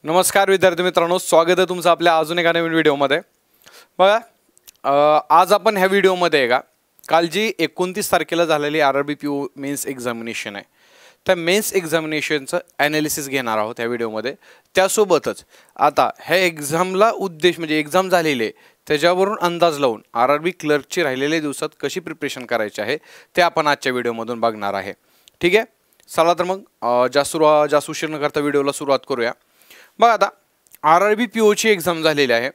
नमस्कार विद्यार्थी मित्रांनो, स्वागत आहे तुमचं आपल्या अजून एका नवीन व्हिडिओमध्ये। बघा, आज आपण ह्या व्हिडिओमध्ये आहे का काल जी 29 तारखेला झालेली आरआरबी पीओ मेन्स एक्झामिनेशन आहे त्या मेन्स एक्झामिनेशनचं ॲनालिसिस घेणार आहोत या व्हिडिओमध्ये। त्यासोबतच आता ह्या एक्झामला उद्देश म्हणजे एक्झाम झालेले त्याच्यावरून अंदाज लावून आरआरबी क्लर्कची राहिलेल्या दिवसात कशी प्रिपरेशन करायची आहे ते आपण आजच्या व्हिडिओमधून बघणार आहे। ठीक आहे, चला तर मग जास्त उशीर न करता व्हिडिओला सुरुवात करूया। बघा, आता आरआरबी पीओची एक्झाम झालेली आहे।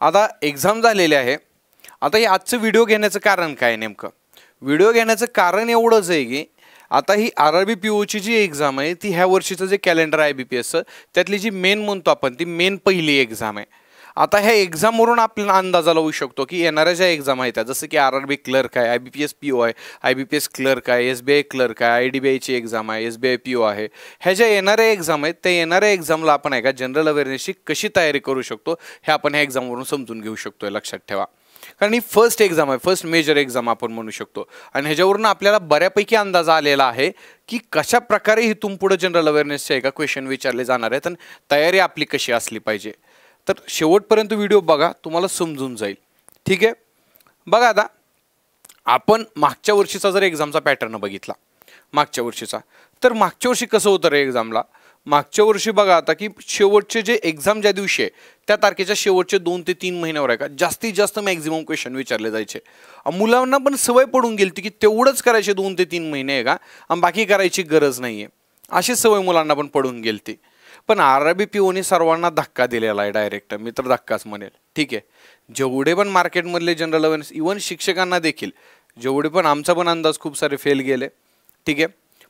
आता एक्झाम झालेली आहे। आता हे आजचं व्हिडिओ घेण्याचं कारण काय नेमकं? व्हिडिओ घेण्याचं कारण एवढंच आहे की आता ही आरआरबी पीओची जी एक्झाम आहे ती ह्या वर्षीचं जे कॅलेंडर आहे IBPSचं त्यातली जी मेन म्हणतो आपण ती मेन पहिली एक्झाम आहे। आता ह्या एक्झामवरून आपल्याला अंदाजा लावू शकतो की येणाऱ्या ज्या एक्झाम आहेत जसं की आरआरबी क्लर्क आहे, IBPS PO आहे, IBPS क्लर्क आहे, SBI क्लर्क आहे, IDBIची एक्झाम आहे, SBI PO आहे, ह्या ज्या येणाऱ्या एक्झाम आहेत त्या येणाऱ्या एक्झामला आपण आहे का जनरल अवेअरनेसची कशी तयारी करू शकतो हे आपण ह्या एक्झामवरून समजून घेऊ शकतो। लक्षात ठेवा, कारण ही फर्स्ट एक्झाम आहे, फर्स्ट मेजर एक्झाम आपण म्हणू शकतो आणि ह्याच्यावरून आपल्याला बऱ्यापैकी अंदाज आलेला आहे की कशा प्रकारे इथून पुढे जनरल अवेअरनेसचे का क्वेश्चन विचारले जाणार आहेत आणि तयारी आपली कशी असली पाहिजे। तर शेवटपर्यंत व्हिडिओ बघा, तुम्हाला समजून जाईल। ठीक आहे, बघा, आता आपण मागच्या वर्षीचा जर एक्झामचा पॅटर्न बघितला मागच्या वर्षीचा, तर मागच्या वर्षी कसं होतं रे एक्झामला? मागच्या वर्षी बघा आता की शेवटचे जे एक्झाम ज्या दिवशी आहे त्या तारखेच्या शेवटचे 2 ते 3 महिन्यावर आहे का जास्तीत जास्त मॅक्झिमम क्वेश्चन विचारले जायचे। मुलांना पण सवय पडून गेली की तेवढंच करायचे 2 ते 3 महिने आहे का आणि बाकी करायची गरज नाहीये, अशी सवय मुलांना पण पडून गेली। पण आरआरबी पीओने सर्वांना धक्का दिलेला आहे, डायरेक्ट मी तर धक्काच म्हणेल। ठीक आहे, जेवढे पण मार्केटमधले जनरल अवेअरनेस इव्हन शिक्षकांना देखील जेवढे पण आमचा पण अंदाज खूप सारे फेल गेले। ठीक आहे,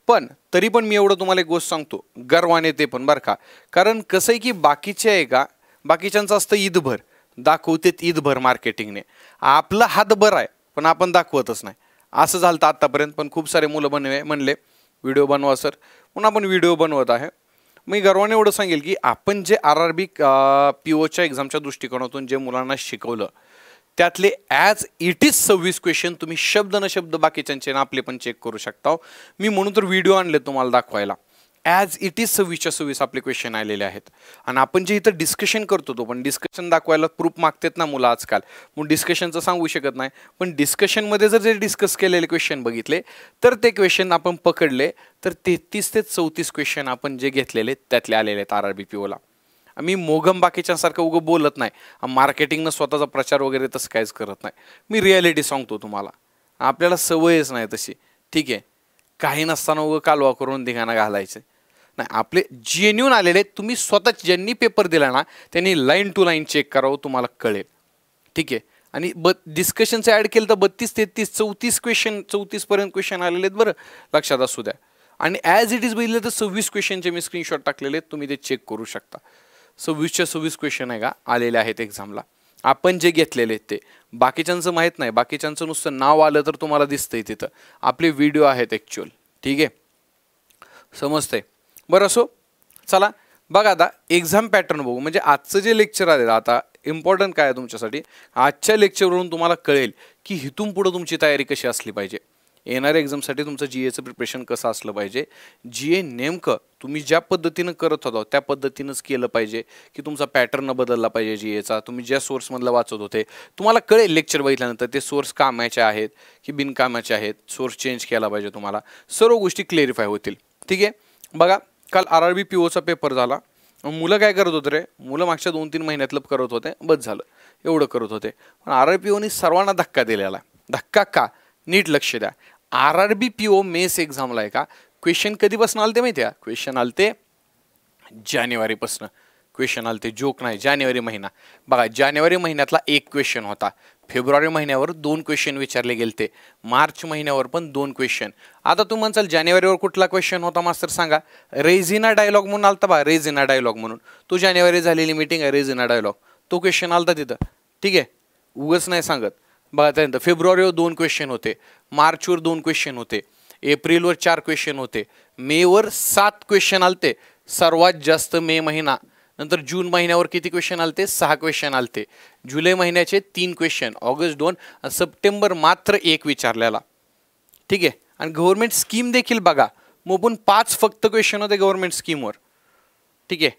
पण तरी पण मी एवढं तुम्हाला एक गोष्ट सांगतो गर्वाने ते पण बरं का, कारण कसं आहे की बाकीचे आहे का बाकीच्यांचं असतं ईदभर दाखवतेत ईदभर मार्केटिंगने, आपला हात बरं आहे पण आपण दाखवतच नाही, असं झालं आतापर्यंत। पण खूप सारे मुलं म्हणले व्हिडिओ बनवा सर, म्हणून आपण व्हिडिओ बनवत आहे। मी गर्वाने एवढं सांगेल की आपण जे आरआरबी पीओच्या एक्झामच्या दृष्टिकोनातून जे मुलांना शिकवलं त्यातले ॲज इट इज 26 क्वेश्चन तुम्ही शब्द न शब्द बाकीच्यांचे ना आपले पण चेक करू शकता। मी म्हणून तर व्हिडिओ आणले तुम्हाला दाखवायला। ॲज इट इज 26च्या 26 आपले क्वेश्चन आलेले आहेत आणि आपण जे इथं डिस्कशन करतो तो पण डिस्कशन दाखवायला प्रूफ मागतात ना मुलं आजकाल, मग डिस्कशनचं सांगू शकत नाही, पण डिस्कशनमध्ये जर जे डिस्कस केलेले क्वेश्चन बघितले तर ते क्वेश्चन आपण पकडले तर 33 ते 34 क्वेश्चन आपण जे घेतलेले त्यातले आलेले आहेत आरआरबी पीओला। मी मोगम बाकीच्यांसारखं उगं बोलत नाही, मार्केटिंगनं स्वतःचा प्रचार वगैरे तसं काहीच करत नाही, मी रिॲलिटी सांगतो तुम्हाला, आपल्याला सवयच नाही तशी। ठीक आहे, काही नसताना उगं कालवा करून धिंगाणा घालायचं नाही, आपले जेन्युन आलेले तुम्ही स्वतः ज्यांनी पेपर दिला ना त्यांनी लाईन टू लाईन चेक करावं, तुम्हाला कळेल। ठीक आहे, आणि डिस्कशनचं ॲड केलं तर 32 33 34 क्वेश्चन 34 पर्यंत क्वेश्चन आलेले आहेत बरं, लक्षात असू द्या। आणि ॲज इट इज बघितलं तर 26 क्वेश्चनचे मी स्क्रीनशॉट टाकलेले आहेत, तुम्ही ते चेक करू शकता। 26च्या 26 क्वेश्चन आहे का आलेले आहेत एक्झामला, आपण जे घेतलेले आहेत ते बाकीच्यांचं माहीत नाही, बाकीच्यांचं नुसतं नाव आलं तर तुम्हाला दिसतंय तिथं, आपले व्हिडिओ आहेत ॲक्च्युअल। ठीक आहे, समजतंय बरं? असो, चला बघा आता एक्झाम पॅटर्न बघू। म्हणजे आजचं जे लेक्चर आहे आता इम्पॉर्टंट काय आहे तुमच्यासाठी, आजच्या लेक्चरवरून तुम्हाला कळेल की इथून पुढे तुमची तयारी कशी असली पाहिजे, येणाऱ्या एक्झामसाठी तुमचं GAचं प्रिपरेशन कसं असलं पाहिजे, GA नेमकं तुम्ही ज्या पद्धतीनं करत होता त्या पद्धतीनंच केलं पाहिजे की तुमचा पॅटर्न बदलला पाहिजे GAचा, तुम्ही ज्या सोर्समधलं वाचत होते तुम्हाला कळेल लेक्चर बघितल्यानंतर ते सोर्स कामाचे आहेत की बिनकामाचे आहेत, सोर्स चेंज केला पाहिजे, तुम्हाला सर्व गोष्टी क्लिअरिफाय होतील। ठीक आहे, बघा काल आरआरबी पीओचा पेपर झाला, मुलं काय करत होते रे, मुलं मागच्या 2-3 महिन्यातलं करत होते, बस झालं एवढं करत होते, पण आरआरबी पीओने सर्वांना धक्का दिलेला आहे। धक्का का? नीट लक्ष द्या, आरआरबी पीओ मेन्स एक्झामला आहे का क्वेश्चन कधीपासून आलते माहिती आहे? क्वेश्चन आलते जानेवारीपासून, क्वेश्चन आलते, जोक नाही, जानेवारी महिना। बघा जानेवारी महिन्यातला एक क्वेश्चन होता, फेब्रुवारी महिन्यावर 2 क्वेश्चन विचारले गेलते, मार्च महिन्यावर पण 2 क्वेश्चन। आता तुम्ही म्हणसाल जानेवारीवर कुठला क्वेश्चन होता मास्तर सांगा? रेझिना डायलॉग म्हणून आलता बा, रेझिना डायलॉग म्हणून, तो जानेवारी झालेली मीटिंग आहे रेझिना डायलॉग, तो क्वेश्चन आलता तिथं। ठीक आहे, उगच नाही सांगत। बघा त्यानंतर फेब्रुवारीवर 2 क्वेश्चन होते, मार्चवर 2 क्वेश्चन होते, एप्रिलवर 4 क्वेश्चन होते, मेवर 7 क्वेश्चन आलते, सर्वात जास्त मे महिना। नंतर जून महिन्यावर किती क्वेश्चन आलते? 6 क्वेश्चन आलते, जुलै महिन्याचे 3 क्वेश्चन, ऑगस्ट 2, सप्टेंबर मात्र 1 विचारलेला। ठीक आहे, आणि गव्हर्नमेंट स्कीम देखील बघा मग पण 5 फक्त क्वेश्चन होते गव्हर्नमेंट स्कीमवर. ठीक आहे,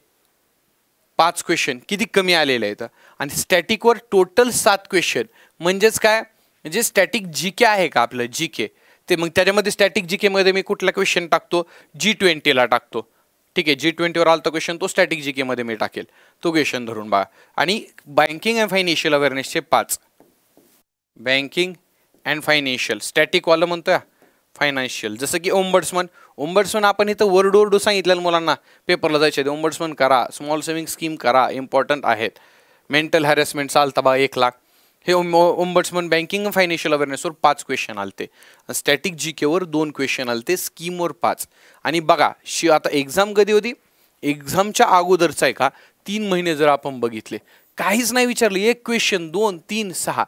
5 क्वेश्चन किती कमी आलेले आहेत. आणि स्टॅटिकवर टोटल 7 क्वेश्चन. म्हणजेच काय, म्हणजे स्टॅटिक जीके आहे का आपलं जीके ते, मग त्याच्यामध्ये स्टॅटिक जीके मध्ये मी कुठला क्वेश्चन टाकतो, G20 ला टाकतो. ठीक आहे, G20 वर आलता क्वेश्चन तो स्टॅटिक जीके मध्ये मी टाकेल, तो क्वेश्चन धरून बघा. आणि बँकिंग अँड फायनान्शियल अवेअरनेसचे 5, बँकिंग अँड फायनान्शियल स्टॅटिक वाला म्हणतोय, फायनान्शियल जसं की ओम्बड्समन आपण इथं वरडू सांगितलेलं मुलांना पेपरला जायचे, ओम्बड्समन करा, स्मॉल सेव्हिंग स्कीम करा, इम्पॉर्टंट आहेत. मेंटल हॅरेसमेंट चालता बा 1 लाख, हे ओम्बड्समन बँकिंग फायनान्शियल अवेअरनेसवर 5 क्वेश्चन आलते. स्टॅटिक जीकेवर 2 क्वेश्चन आलते, स्कीमवर 5. आणि बघा आता एक्झाम कधी होती, एक्झामच्या अगोदरचा आहे का 3 महिने जर आपण बघितले काहीच नाही विचारले, 1 क्वेश्चन 2 3 6,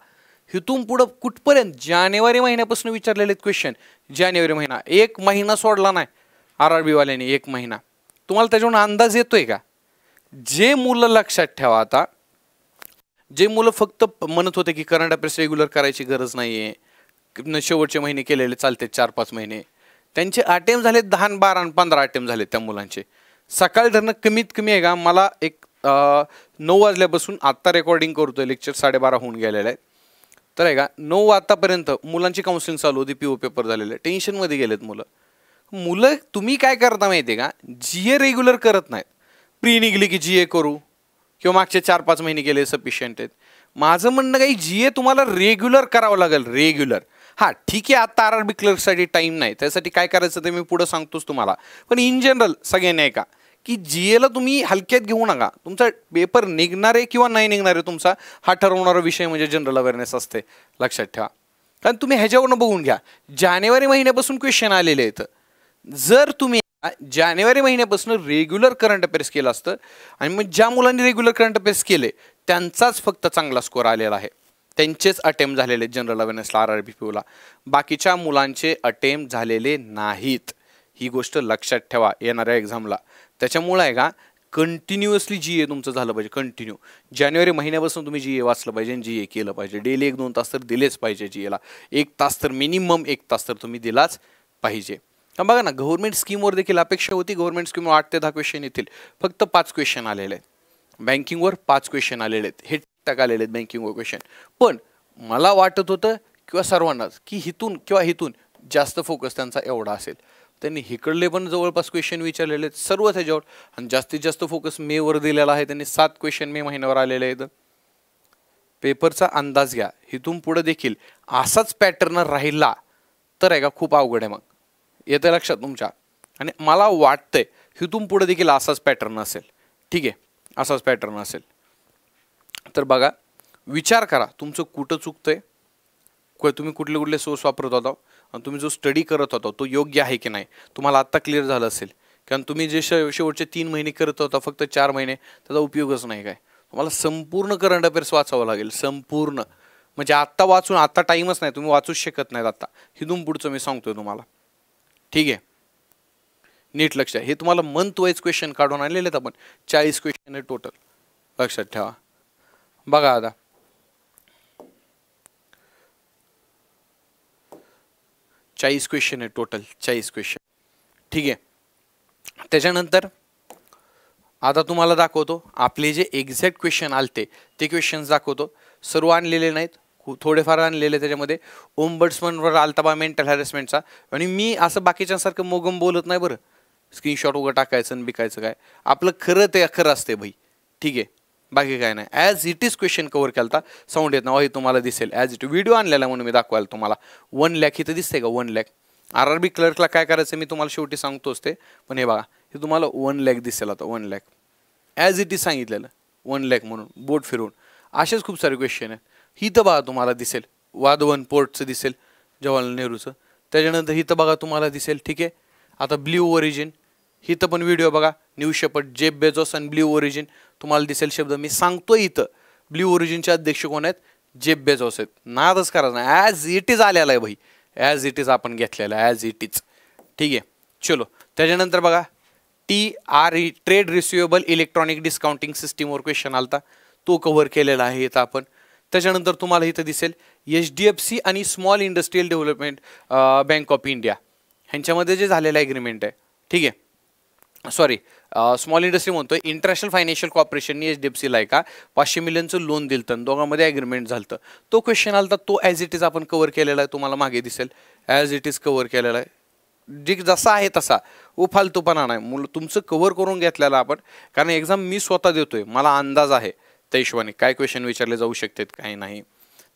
इथून पुढं कुठपर्यंत जानेवारी महिन्यापासून विचारलेले क्वेश्चन. जानेवारी महिना 1 महिना सोडला नाही RRB वाल्याने, 1 महिना. तुम्हाला त्याच्यावरून अंदाज येतोय का? जे मुलं लक्षात ठेवा, आता जे मुलं फक्त म्हणत होते की करंट अफेअर्स रेग्युलर करायची गरज नाहीये, शेवटचे महिने केलेले चालते 4-5 महिने, त्यांचे अटेम्प्ट झाले 10, 12 आणि 15 अटेम्प्ट झाले त्या मुलांचे. सकाळी धरणं कमीत कमी आहे का, मला एक 9 वाजल्यापासून आत्ता रेकॉर्डिंग करतोय, लेक्चर 12:30 होऊन गेलेलं आहे, तर आहे का 9 आतापर्यंत मुलांची काउन्सिलिंग चालू होती, PO पेपर झालेले, टेन्शनमध्ये गेलेत मुलं. तुम्ही काय करता माहिती आहे का, GA रेग्युलर करत नाहीत, प्री निघली की GA करू, किंवा मागचे 4-5 महिने गेले सफिशियंट आहेत. माझं म्हणणं काही GA तुम्हाला रेग्युलर करावं लागेल, रेग्युलर. हां ठीक आहे, आता RRB क्लर्कसाठी टाईम नाही, त्यासाठी काय करायचं ते मी पुढं सांगतोच तुम्हाला. पण इन जनरल सगळ्यांनी आहे का की GAला तुम्ही हलक्यात घेऊ नका. तुमचा पेपर निघणार आहे किंवा नाही निघणार आहे तुमचा हा ठरवणारा विषय म्हणजे जनरल अवेअरनेस असते, लक्षात ठेवा. कारण तुम्ही ह्याच्यावरून बघून घ्या, जानेवारी महिन्यापासून क्वेश्चन आलेले आहेत. जर तुम्ही जानेवारी महिन्यापासून रेग्युलर करंट अफेअर्स केलं असतं, आणि मग ज्या मुलांनी रेग्युलर करंट अफेअर्स केले त्यांचाच फक्त चांगला स्कोअर आलेला आहे, त्यांचेच अटेम्प्ट झालेले जनरल अवेअरनेसला RRB POला, बाकीच्या मुलांचे अटेम्प्ट झालेले नाहीत. ही गोष्ट लक्षात ठेवा येणाऱ्या एक्झामला. त्याच्यामुळे आहे का कंटिन्युअसली GA तुमचं झालं पाहिजे, कंटिन्यू. जानेवारी महिन्यापासून तुम्ही GA वाचलं पाहिजे आणि GA केलं पाहिजे. डेली 1-2 तास तर दिलेच पाहिजे GAला, 1 तास तर मिनिमम 1 तास तर तुम्ही दिलाच पाहिजे. बघा ना, गव्हर्नमेंट स्कीमवर देखील अपेक्षा होती, गव्हर्नमेंट स्कीमवर 8 ते 10 क्वेश्चन येतील, फक्त 5 क्वेश्चन आलेले आहेत. बँकिंगवर 5 क्वेश्चन आलेले आहेत, हे टक आलेले आहेत बँकिंगवर क्वेश्चन. पण मला वाटत होतं किंवा सर्वांनाच की हिथून किंवा हिथून जास्त फोकस त्यांचा एवढा असेल. त्यांनी हिकडले पण जवळपास क्वेश्चन विचारलेले आहेत सर्व त्याच्यावर, आणि जास्तीत जास्त फोकस मेवर दिलेला आहे. त्यांनी 7 क्वेश्चन मे महिन्यावर आलेले आहेत. पेपरचा अंदाज घ्या, हिथून पुढे देखील असाच पॅटर्न राहिला तर आहे का खूप अवघड आहे. मग येतं लक्षात तुमच्या, आणि मला वाटतंय हिथून पुढे देखील असाच पॅटर्न असेल. ठीक आहे, असाच पॅटर्न असेल. तर बघा, विचार करा तुमचं कुठं चुकतंय, तुम्ही कुठले सोर्स वापरत होता, आणि तुम्ही जो स्टडी करत होता तो योग्य आहे की नाही तुम्हाला आत्ता क्लिअर झालं असेल. कारण तुम्ही जे शेवटचे 3 महिने करत होता, फक्त 4 महिने, त्याचा उपयोगच नाही. काय तुम्हाला संपूर्ण करंट अफेअर्स वाचावं लागेल, संपूर्ण. म्हणजे आत्ता वाचून आत्ता टाईमच नाही, तुम्ही वाचूच शकत नाहीत आत्ता. हिथून पुढचं मी सांगतोय तुम्हाला. ठीक आहे, नीट लक्ष आहे. हे तुम्हाला मंथ वाईज क्वेश्चन काढून आणलेले आहेत आपण, 40 क्वेश्चन आहे टोटल, लक्षात ठेवा. बघा आता 40 क्वेश्चन आहे टोटल, 40 क्वेश्चन. ठीक आहे, त्याच्यानंतर आता तुम्हाला दाखवतो आपले जे एक्झॅक्ट क्वेश्चन आलते ते क्वेश्चन्स दाखवतो. सर्व आणलेले नाहीत, थोडेफार आणलेले. त्याच्यामध्ये ओम्बड्समनवर आलता बा मेंटल हॅरेसमेंटचा, आणि मी असं बाकीच्यांसारखं मोगम बोलत नाही बरं, स्क्रीनशॉट वगैरे टाकायचं आणि बिकायचं काय. आपलं खरं ते खरं असते भाई. ठीक आहे, बाकी काय नाही. As it is question cover केला, साऊंड येत नाही तुम्हाला दिसेल. ॲज इट व्हिडिओ आणलेला म्हणून मी दाखवायला तुम्हाला. 1 लाख इथं दिसते का, 1 लाख. RRB क्लर्कला काय करायचं मी तुम्हाला शेवटी सांगतोच ते. पण हे बघा, हे तुम्हाला 1 लाख दिसेल आता, 1 लाख ॲज इट इज सांगितलेलं, 1 लाख म्हणून बोट फिरवून. असेच खूप सारे क्वेश्चन आहेत. हिथं बघा तुम्हाला दिसेल वाधवन पोर्टचं दिसेल, जवाहरलाल नेहरूचं. त्याच्यानंतर हिथं बघा तुम्हाला दिसेल. ठीक आहे, आता ब्ल्यू ओरिजिन, हिथं पण व्हिडिओ बघा, न्यूज शेपर्ड, जेफ बेझोस आणि ब्ल्यू ओरिजिन तुम्हाला दिसेल शब्द. मी सांगतोय इथं ब्ल्यू ओरिजिनचे अध्यक्ष कोण आहेत, जेफ बेझोस आहेत. नादच करायचं नाही, ॲज इट इज आलेला आहे भाई, ॲज इट इज आपण घेतलेला आहे, ॲज इट इज. ठीक आहे, चलो. त्याच्यानंतर बघा TRE, trade receivable electronic discounting सिस्टीमवर क्वेश्चन आलता, तो कव्हर केलेला आहे इथं आपण. त्याच्यानंतर तुम्हाला इथं दिसेल HDFC आणि small industrial development bank of India, ह्यांच्यामध्ये जे झालेलं ॲग्रीमेंट आहे, ठीक आहे, सॉरी स्मॉल इंडस्ट्री म्हणतोय, इंटरनॅशनल फायनान्शियल कॉर्पोरेशननी HDFCला आहे का 500 मिलियनचं लोन दिलं तर दोघांमध्ये ॲग्रीमेंट झालं. तो क्वेश्चन आला, तो ॲज इट इज आपण कव्हर केलेला आहे, तुम्हाला मागे दिसेल ॲज इट इज कव्हर केलेला आहे, जे जसा आहे तसा, फालतूपणा नाही, तुमचं कव्हर करून घेतलेलं आपण, कारण एक्झाम मी स्वतः देतोय, मला अंदाज आहे त्या हिशोबाने काय क्वेश्चन विचारले जाऊ शकतात काही नाही.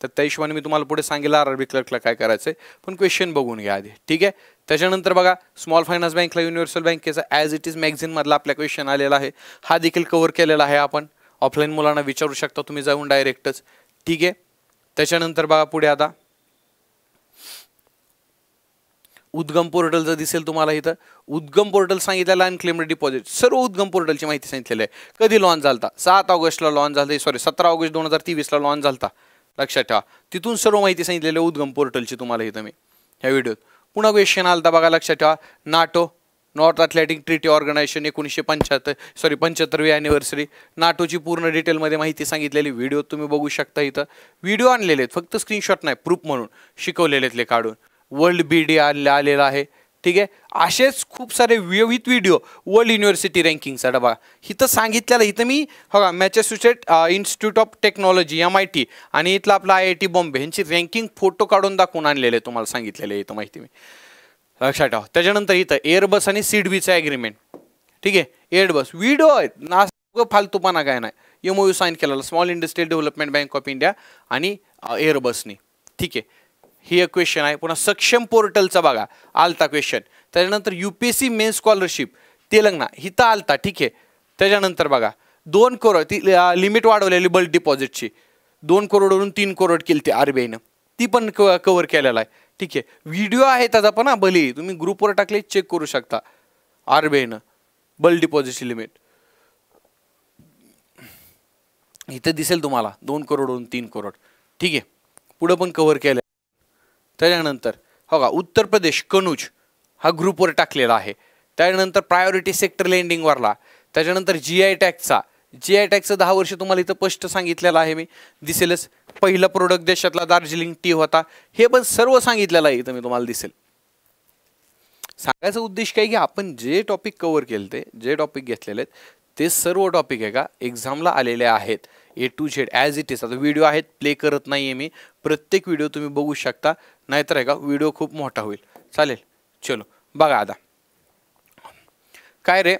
तर त्या हिशोबाने मी तुम्हाला पुढे सांगेल RRB क्लर्कला काय करायचं आहे, पण क्वेश्चन बघून घ्या आधी, ठीक आहे. त्याच्यानंतर बघा स्मॉल फायनान्स बँकला युनिव्हर्सल बँकेचा ॲज इट इज मॅगझिनमधला आपला क्वेश्चन आलेला आहे, हा देखील कव्हर केलेला आहे आपण. ऑफलाईन मुलांना विचारू शकता तुम्ही जाऊन डायरेक्टच, ठीक आहे. त्याच्यानंतर बघा पुढे आता उद्गम पोर्टलचं दिसेल तुम्हाला इथं. उद्गम पोर्टल सांगितलेलं अनक्लेम्ड डिपॉझिट, सर्व उद्गम पोर्टलची माहिती सांगितलेली आहे. कधी लॉन्च झालता, 7 ऑगस्टला लॉन्च झालं, सॉरी 17 ऑगस्ट 2023ला लॉन्च झालता, लक्षात ठेवा. तिथून सर्व माहिती सांगितलेली उद्गम पोर्टलची तुम्हाला इथं मी ह्या व्हिडिओत. पुन्हा क्वेश्चन आलता बघा, लक्षात ठेवा. NATO, North Atlantic Treaty Organisation 1975वी ॲनिव्हर्सरी, नाटोची पूर्ण डिटेलमध्ये माहिती सांगितलेली व्हिडिओ तुम्ही बघू शकता इथं. व्हिडिओ आणलेले आहेत, फक्त स्क्रीनशॉट नाही, प्रूफ म्हणून शिकवलेले काढून. वर्ल्ड BD आलेला आहे, ठीक आहे. असेच खूप सारे विविध व्हिडिओ वर्ल्ड युनिव्हर्सिटी रँकिंगचा डबा इथं सांगितलेलं. इथं मी बघा Massachusetts institute of technology MIT आणि इथलं आपलं IIT बॉम्बे ह्यांची रँकिंग फोटो काढून दाखवून आणलेले तुम्हाला सांगितलेले आहे इथं माहिती मी, लक्षात ठेवा. त्याच्यानंतर इथं एअरबस आणि सिडबीचं ॲग्रीमेंट, ठीक आहे. एअरबस व्हिडिओ आहेत ना, फालतूपणा काय नाही. MOU साईन केलेला small industrial development bank of India आणि एअरबसनी, ठीक आहे. ही एक क्वेश्चन आहे. पुन्हा सक्षम पोर्टलचा बघा आलता क्वेश्चन. त्याच्यानंतर UPSC मेन स्कॉलरशिप तेलंगणा हिथं आलता, ठीक आहे. त्याच्यानंतर बघा 2 करोड ती लिमिट वाढवलेली बल्क डिपॉझिटची, 2 करोडवरून 3 करोड केली ती RBIनं, ती पण कव्हर केलेला आहे, ठीक आहे. व्हिडिओ आहे त्याचा पण भले तुम्ही ग्रुपवर टाकले चेक करू शकता. RBIनं बल्क डिपॉझिटची लिमिट इथं दिसेल तुम्हाला 2 करोडवरून 3 करोड, ठीक आहे. पुढं पण कव्हर केलं. त्याच्यानंतर हो का उत्तर प्रदेश कनूज हा ग्रुपवर टाकलेला आहे. त्यानंतर प्रायोरिटी सेक्टर लेंडिंगवरला. त्याच्यानंतर GI टॅक्सचा 10 वर्ष तुम्हाला इथं स्पष्ट सांगितलेलं आहे मी, दिसेलच. पहिला प्रोडक्ट देशातला दार्जिलिंग टी होता, हे पण सर्व सांगितलेलं आहे इथं मी तुम्हाला दिसेल. सांगायचा उद्देश काय की आपण जे टॉपिक कव्हर केले, जे टॉपिक घेतलेले आहेत ते सर्व टॉपिक आहे का एक्झामला आलेले आहेत A to Z as it is. आता व्हिडिओ आहेत, प्ले करत नाही आहे मी, प्रत्येक व्हिडिओ तुम्ही बघू शकता, नाहीतर आहे का व्हिडिओ खूप मोठा होईल. चालेल, चलो बघा आता काय रे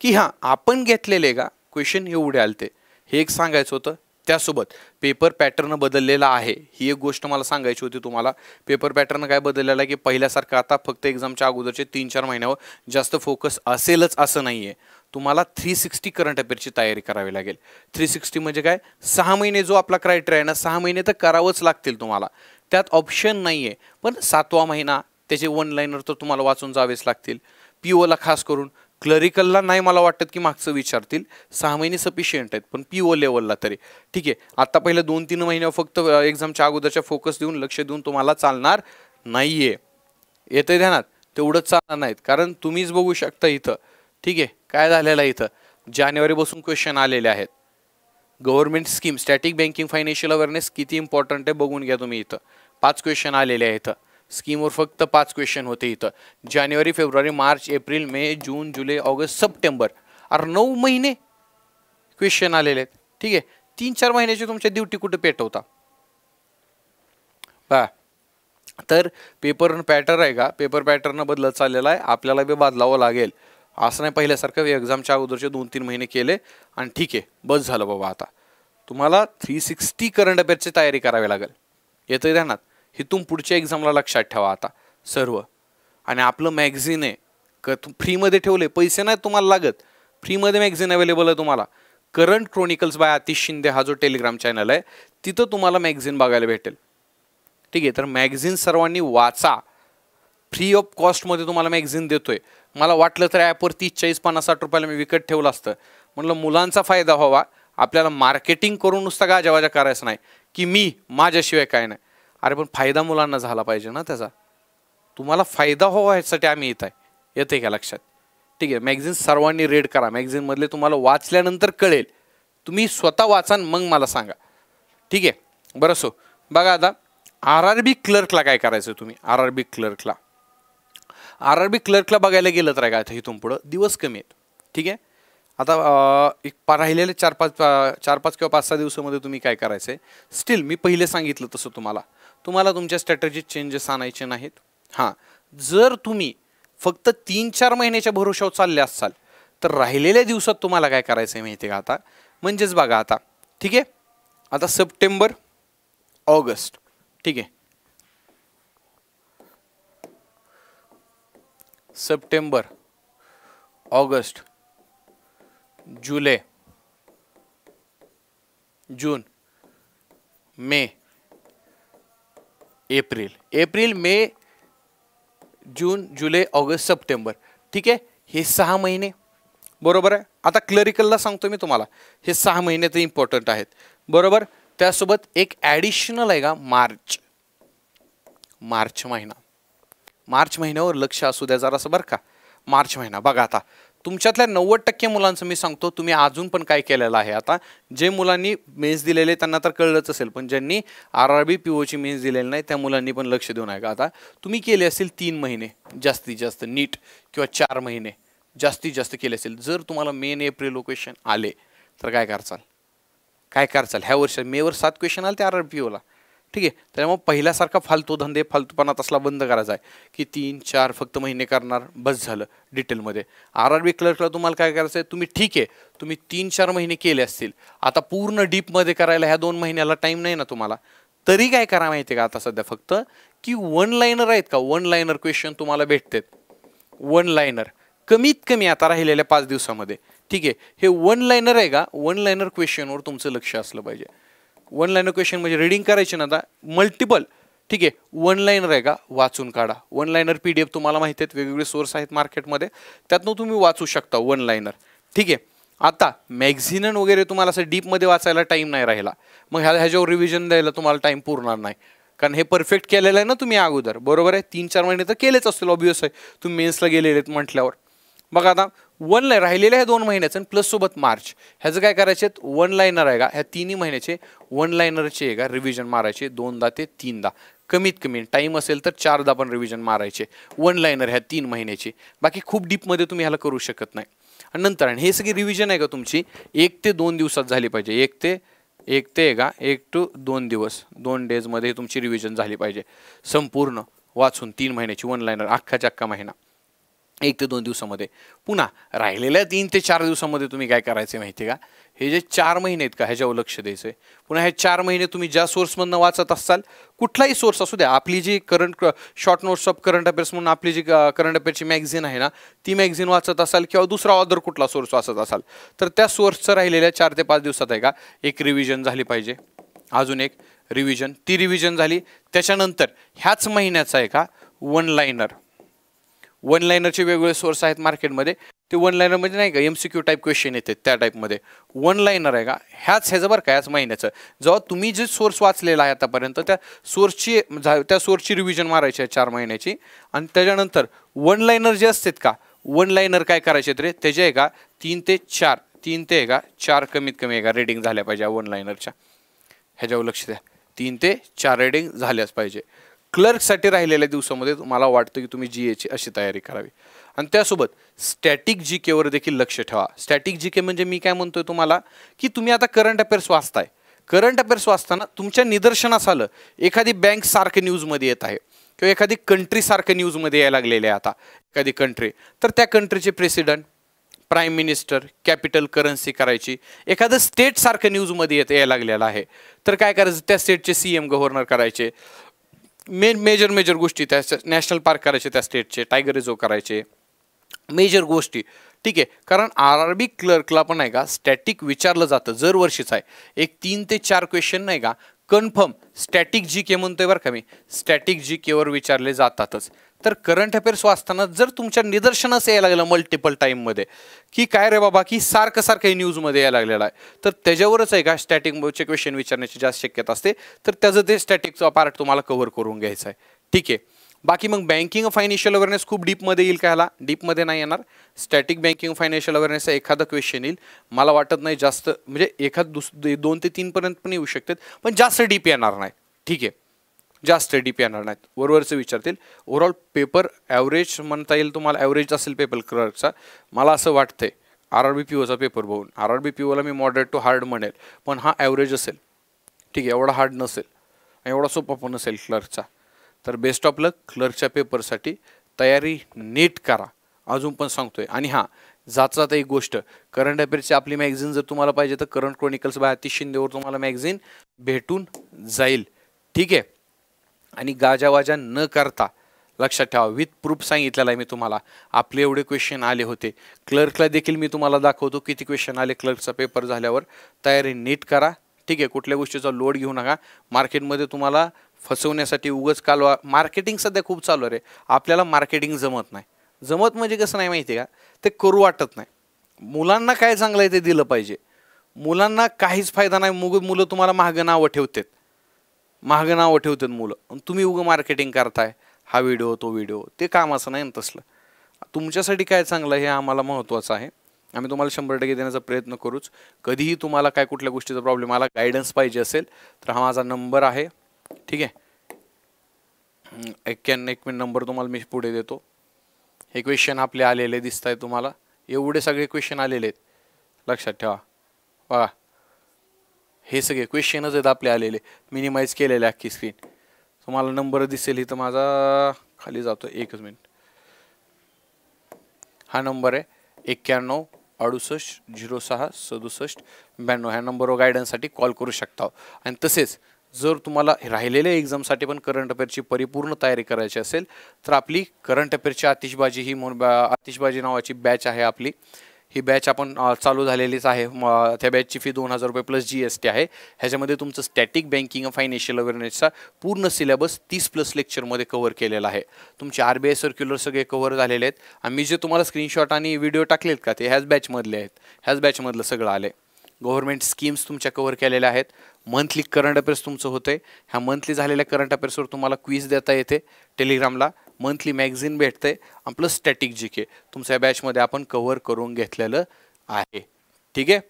की हां आपण घेतलेले का क्वेश्चन एवढे आलते, हे एक सांगायचं होतं. त्यासोबत पेपर पॅटर्न बदललेला आहे, ही एक गोष्ट मला सांगायची होती तुम्हाला. पेपर पॅटर्न काय बदललेला आहे की पहिल्यासारखं आता फक्त एक्झामच्या अगोदरचे 3-4 महिन्यावर जास्त फोकस असेलच असं नाही आहे. तुम्हाला 360 करंट अफेअरची तयारी करावी लागेल. 360 म्हणजे काय, 6 महिने जो आपला क्रायटेरिया आहे ना, 6 महिने तर करावंच लागतील तुम्हाला, त्यात ऑप्शन नाही आहे. पण 7वा महिना त्याचे 1 लाईनर तर तुम्हाला वाचून जावेच लागतील. POला खास करून, क्लरिकलला नाही मला वाटत की मागचं विचारतील, 6 महिने सफिशियंट आहेत, पण PO लेवलला तरी ठीक आहे. आता पहिले 2-3 महिन्यावर फक्त एक्झामच्या अगोदरच्या फोकस देऊन लक्ष देऊन तुम्हाला चालणार नाही आहे. येते ध्यानात, तेवढंच चालणार नाहीत, कारण तुम्हीच बघू शकता इथं, ठीक आहे. काय झालेलं आहे इथं जानेवारीपासून क्वेश्चन आलेले आहेत. Government scheme static banking financial awareness किती इम्पॉर्टंट आहे बघून घ्या तुम्ही. इथं 5 क्वेश्चन आलेले आहेत. इथं स्कीमवर फक्त 5 क्वेश्चन होते. इथं जानेवारी, फेब्रुवारी, मार्च, एप्रिल, मे, जून, जुलै, ऑगस्ट, सप्टेंबर, 9 महिने क्वेश्चन आलेले आहेत, ठीक आहे. 3-4 महिन्याची तुमच्या ड्युटी कुठे पेटवता बा. तर पेपर पॅटर्न आहे का, पेपर पॅटर्न बदलत चाललेला आहे, आपल्याला बी बदलावं लागेल. असं नाही पहिल्यासारखं एक्झामच्या अगोदरचे 2-3 महिने केले आणि ठीक आहे बस झालं बाबा. आता तुम्हाला 360 करंट अफेअरची तयारी करावी लागेल. येतं ध्यानात, इथून पुढच्या एक्झामला लक्षात ठेवा आता सर्व. आणि आपलं मॅगझिन आहे क फ्रीमध्ये ठेवले, पैसे नाहीत तुम्हाला लागत, फ्रीमध्ये मॅगझिन अवेलेबल आहे तुम्हाला. Current chronicles by Atish Shinde हा जो टेलिग्राम चॅनल आहे तिथं तुम्हाला मॅगझिन बघायला भेटेल, ठीक आहे. तर मॅगझिन सर्वांनी वाचा, फ्री ऑफ कॉस्टमध्ये तुम्हाला मॅगझिन देतोय. मला वाटलं तर ॲपवर 30-40-50-60 रुपयाला मी विकत ठेवलं असतं. म्हटलं मुलांचा फायदा व्हावा, आपल्याला मार्केटिंग करून नुसता गाजावाजा करायचं नाही की मी माझ्याशिवाय काय नाही. अरे पण फायदा मुलांना झाला पाहिजे ना त्याचा, तुम्हाला फायदा व्हावा ह्यासाठी आम्ही येत आहे. येते का लक्षात, ठीक आहे. मॅगझिन सर्वांनी रीड करा, मॅगझिनमधले तुम्हाला वाचल्यानंतर कळेल, तुम्ही स्वतः वाचा मग मला सांगा, ठीक आहे. बरं सो बघा आता RRB क्लर्कला काय करायचं तुम्ही. RRB क्लर्कला RRB क्लर्कला बघायला गेलं तर का इथून पुढं दिवस कमी आहेत. ठीक आहे. आता एक राहिलेले 4-5 किंवा 5-6 दिवसामध्ये तुम्ही काय करायचं आहे, स्टील मी पहिले सांगितलं तसं तुम्हाला तुमच्या स्ट्रॅटेजीत चेंजेस आणायचे नाहीत. हां, जर तुम्ही फक्त 3-4 महिन्याच्या भरोशावर चालले असाल तर राहिलेल्या दिवसात तुम्हाला काय करायचं आहे माहिती आहे का आता, म्हणजेच बघा आता. ठीक आहे. आता सप्टेंबर, ऑगस्ट. ठीक आहे. सप्टेंबर, ऑगस्ट, जुलै, जून, मे, एप्रिल, मे, जून, जुलै, ऑगस्ट, सप्टेंबर. ठीक आहे. हे 6 महिने बरोबर आहे. आता क्लरिकलला सांगतो मी तुम्हाला, हे 6 महिने तर इम्पॉर्टंट आहेत बरोबर. त्यासोबत एक ॲडिशनल आहे का मार्च महिना. मार्च महिन्यावर लक्ष असू द्या जरासं बरं का. मार्च महिना बघा आता तुमच्यातल्या 90% मुलांचं मी सांगतो, तुम्ही अजून पण काय केलेलं आहे. आता जे मुलांनी मेन्स दिलेले त्यांना तर कळलंच असेल, पण ज्यांनी RRB POची मेन्स दिलेली नाही त्या मुलांनी पण लक्ष देऊ नका. आता तुम्ही केले असेल 3 महिने जास्तीत जास्त नीट, किंवा 4 महिने जास्तीत जास्त केले असेल. जर तुम्हाला मेन एप्रिल क्वेश्चन आले तर काय करचाल. ह्या वर्षात मेवर 7 क्वेश्चन आले ते RRB POला. ठीक आहे. त्यामुळे पहिल्यासारखा फालतूपणा तसला बंद करायचा आहे की 3-4 फक्त महिने करणार बस झालं डिटेलमध्ये. RRB क्लर्कला तुम्हाला काय करायचं आहे, तुम्ही ठीक आहे तुम्ही 3-4 महिने केले असतील, आता पूर्ण डीपमध्ये करायला ह्या 2 महिन्याला टाईम नाही ना तुम्हाला, तरी काय करा माहिती आहे का आता सध्या फक्त की 1 लाइनर आहेत का, 1 लाइनर क्वेश्चन तुम्हाला भेटतात. 1 लाइनर कमीत कमी आता राहिलेल्या 5 दिवसामध्ये. ठीक आहे. हे 1 लाइनर आहे का, 1 लाइनर क्वेश्चनवर तुमचं लक्ष असलं पाहिजे. 1 लाइनर क्वेश्चन म्हणजे रीडिंग करायची ना आता मल्टिपल. ठीक आहे. 1 लाइनर आहे का वाचून काढा. 1 लाइनर PDF तुम्हाला माहिती आहेत, वेगवेगळे सोर्स आहेत मार्केटमध्ये, त्यातनं तुम्ही वाचू शकता 1 लाइनर. ठीक आहे. आता मॅगझिन वगैरे तुम्हाला असं डीपमध्ये वाचायला टाईम नाही राहिला, मग ह्याच्यावर रिव्हिजन द्यायला तुम्हाला टाईम पुरणार नाही, कारण हे परफेक्ट केलेलं आहे ना तुम्ही अगोदर बरोबर आहे. 3-4 महिने तर केलेच असतील ऑब्वियस आहे, तुम्ही मेन्सला गेलेले आहेत म्हटल्यावर. बघा आता 1 लाईन राहिलेल्या ह्या 2 महिन्याचं प्लस सोबत मार्च ह्याचं काय करायचे, 1 लाइनर आहे का ह्या 3 महिन्याचे 1 लाइनरचे आहे का रिव्हिजन मारायचे 2दा ते 3दा, कमीत कमी टाईम असेल तर 4दा पण रिव्हिजन मारायचे 1 लाइनर ह्या 3 महिन्याची. बाकी खूप डीपमध्ये तुम्ही ह्याला करू शकत नाही. आणि नंतर हे सगळी रिव्हिजन आहे का तुमची 1 ते 2 दिवसात झाली पाहिजे. 1 ते 1 to 2 दिवस 2 डेजमध्ये तुमची रिव्हिजन झाली पाहिजे संपूर्ण वाचून 3 महिन्याची 1 लाइनर अख्खाच्या अख्खा महिना 1 ते 2 दिवसामध्ये. पुन्हा राहिलेल्या 3 ते 4 दिवसामध्ये तुम्ही काय करायचं माहिती आहे का, हे जे 4 महिने आहेत का ह्याच्यावर लक्ष द्यायचं आहे. पुन्हा हे 4 महिने तुम्ही ज्या सोर्समधनं वाचत असाल, कुठलाही सोर्स असू द्या, आपली जी current short notes of current affairs म्हणून आपली जी करंट अफेअर्सची मॅगझिन आहे ना, ती मॅगझिन वाचत असाल किंवा दुसरा अदर कुठला सोर्स वाचत असाल तर त्या सोर्सचं राहिलेल्या 4 ते 5 दिवसात आहे का एक रिव्हिजन झाली पाहिजे. अजून एक रिव्हिजन, ती रिव्हिजन झाली त्याच्यानंतर ह्याच महिन्याचा आहे का 1 लाइनर. 1 लाइनरचे वेगवेगळे सोर्स आहेत मार्केटमध्ये, ते 1 लाइनर म्हणजे नाही का MCQ टाईप क्वेश्चन येते त्या टाईपमध्ये 1 लाइनर आहे का ह्याचं बरं का ह्याच महिन्याचं. जेव्हा तुम्ही जे सोर्स वाचलेला आहे आतापर्यंत त्या सोर्सची रिव्हिजन मारायची आहे 4 महिन्याची. आणि त्याच्यानंतर 1 लाइनर जे असतात का 1 लाइनर काय करायचे रे त्याचे आहे का 3 ते 4 कमीत कमी आहे का रेडिंग झाल्या पाहिजे 1 लाइनरच्या. ह्याच्यावर लक्ष द्या, 3 ते 4 रेडिंग झाल्याच पाहिजे. क्लर्कसाठी राहिलेल्या दिवसामध्ये मला वाटतं की तुम्ही GAची अशी तयारी करावी. आणि त्यासोबत स्टॅटिक GKवर देखील लक्ष ठेवा. स्टॅटिक GK म्हणजे मी काय म्हणतोय तुम्हाला की तुम्ही आता करंट अफेअर्स वाचताय, करंट अफेअर्स वाचताना तुमच्या निदर्शनास आलं एखादी बँक सारखं न्यूजमध्ये येत आहे किंवा एखादी कंट्री सारखं न्यूजमध्ये यायला लागलेले आहे आता एखादी कंट्री, तर त्या कंट्रीचे president, prime minister, capital currency करायची, एखादं स्टेट सारखं न्यूजमध्ये यायला लागलेलं आहे तर काय करायचं त्या स्टेटचे CM गव्हर्नर करायचे, मेजर गोष्टी त्या नॅशनल पार्क करायचे त्या स्टेटचे, टायगर रिझर्व करायचे, मेजर गोष्टी. ठीक आहे. कारण RRB क्लर्कला पण आहे का स्टॅटिक विचारलं जातं दरवर्षीच आहे, एक 3 ते 4 क्वेश्चन नाही का कन्फर्म स्टॅटिक GK म्हणतोय बरं का मी, स्टॅटिक GKवर विचारले जातातच. तर करंट अफेअर्स वाचताना जर तुमच्या निदर्शनास यायला लागलं मल्टिपल टाईममध्ये की काय रे बाबा की सारखं न्यूजमध्ये यायला लागलेलं आहे तर त्याच्यावरच आहे का स्टॅटिकचे क्वेश्चन विचारण्याची जास्त शक्यता असते, तर त्याचं ते स्टॅटिकचा पार्ट तुम्हाला कव्हर करून घ्यायचं आहे. ठीक आहे. बाकी मग बँकिंग फायनान्शियल अवेअरनेस खूप डीपमध्ये येईल का ह्याला, डीपमध्ये नाही येणार. स्टॅटिक बँकिंग फायनान्शियल अवेअरनेसचा एखादा क्वेश्चन येईल, मला वाटत नाही जास्त म्हणजे 2 ते 3 पर्यंत पण येऊ शकतात पण जास्त डीप येणार नाही. ठीक आहे. जास्त डीप येणार नाहीत, वरवरचं विचारतील. ओव्हरऑल पेपर ॲव्हरेज म्हणता येईल तुम्हाला, ॲव्हरेज असेल पेपर क्लर्कचा. मला असं वाटतंय RRB PO चा पेपर बघून, RRB PO ला मी मॉडरेट टू हार्ड म्हणेल, पण हा ॲव्हरेज असेल. ठीक आहे, एवढा हार्ड नसेल, एवढा सोपा पण नसेल क्लर्कचा. तर बेस्ट ऑफ लक क्लर्कच्या पेपरसाठी. तयारी नीट करा, अजून पण सांगतोय. आणि हां, जाता जाता एक गोष्ट, करंट अफेअर्सची आपली मॅगझिन जर तुम्हाला पाहिजे तर करंट क्रॉनिकल्स बाय आतिश शिंदेवर तुम्हाला मॅगझिन भेटून जाईल. ठीक आहे. आणि गाजावाजा न करता लक्षात ठेवा, विथ प्रूफ सांगितलेला आहे मी तुम्हाला. आपले एवढे क्वेश्चन आले होते, क्लर्कला देखील मी तुम्हाला दाखवतो किती क्वेश्चन आले क्लर्कचा पेपर झाल्यावर. तयारी नीट करा. ठीक आहे, कुठल्या गोष्टीचा लोड घेऊ नका. मार्केटमध्ये तुम्हाला फसवण्यासाठी उगाच कालवा, मार्केटिंग सध्या खूप चालू आहे रे. आपल्याला मार्केटिंग जमत नाही. जमत म्हणजे कसं नाही माहिती आहे का, ते करू वाटत नाही. मुलांना काय चांगलं आहे ते दिलं पाहिजे. मुलांना काहीच फायदा नाही. मुलं तुम्हाला महागं नावं ठेवतात, महागं नावं ठेवतात मुलं. तुम्ही उगं मार्केटिंग करताय, हा व्हिडिओ तो व्हिडिओ, ते काम असं नाही ना तसलं. तुमच्यासाठी काय चांगलं हे आम्हाला महत्त्वाचं आहे. आम्ही तुम्हाला 100% देण्याचा प्रयत्न करूच. कधीही तुम्हाला काय कुठल्या गोष्टीचा प्रॉब्लेम आला, गायडन्स पाहिजे असेल तर हा माझा नंबर आहे. ठीक आहे, 91 नंबर तुम्हाला मी पुढे देतो. हे क्वेश्चन आपले आलेले दिसत आहे तुम्हाला, एवढे सगळे क्वेश्चन आलेले आहेत, लक्षात ठेवा. बघा, हे सगळे क्वेश्चनच आहेत आपले आलेले, मिनिमाइज केलेले अख्खी स्क्रीन. तुम्हाला नंबर दिसेल इथं माझा, खाली जातो, एकच मिनिट. हा नंबर आहे 91 68 06 67 92. ह्या नंबरवर गायडन्ससाठी कॉल करू शकता. आणि तसेच जर तुम्हाला राहिलेल्या एक्झामसाठी पण करंट अफेअरची परिपूर्ण तयारी करायची असेल तर आपली करंट अफेअरची आतिषबाजी ही आतिषबाजी नावाची बॅच आहे आपली. ही बॅच आपण चालू झालेलीच आहे. त्या बॅचची फी 2000 रुपये प्लस GST आहे. ह्याच्यामध्ये तुमचं स्टॅटिक, बँकिंग, फायनान्शियल अवेअरनेसचा पूर्ण सिलेबस 30+ लेक्चरमध्ये कव्हर केलेला आहे. तुमचे RBI सर्क्युलर सगळे कव्हर झालेले आहेत. आणि मी जे तुम्हाला स्क्रीनशॉट आणि व्हिडिओ टाकलेत का, ते ह्याच बॅचमधले आहेत. ह्याच बॅचमधलं सगळं आले. गव्हर्नमेंट स्कीम्स तुमच्या कव्हर केलेल्या आहेत. मंथली करंट अफेअर्स तुमचं होतंय. ह्या मंथली झालेल्या करंट अफेअर्सवर तुम्हाला क्विज देता येते टेलिग्रामला. मंथली मॅगझिन भेटते आणि प्लस स्टॅटिक GK तुमच्या बॅचमध्ये आपण कव्हर करून घेतलेलं आहे. ठीक आहे,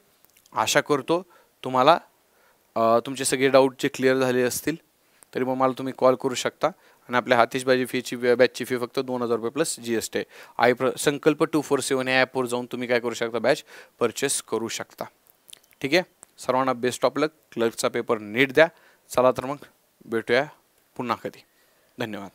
आशा करतो तुम्हाला तुमचे सगळे डाऊट जे क्लिअर झाले असतील. तरी मग मला तुम्ही कॉल करू शकता. आणि आपल्या आतिषबाजी फीची बॅचची फी फक्त 2000 रुपये प्लस GST आहे. संकल्प 247 या ॲपवर जाऊन तुम्ही काय करू शकता, बॅच परचेस करू शकता. ठीक आहे, सर्वांना बेस्ट ऑफ लक. क्लर्कचा पेपर नीट द्या. चला तर मग भेटूया पुन्हा कधी. धन्यवाद.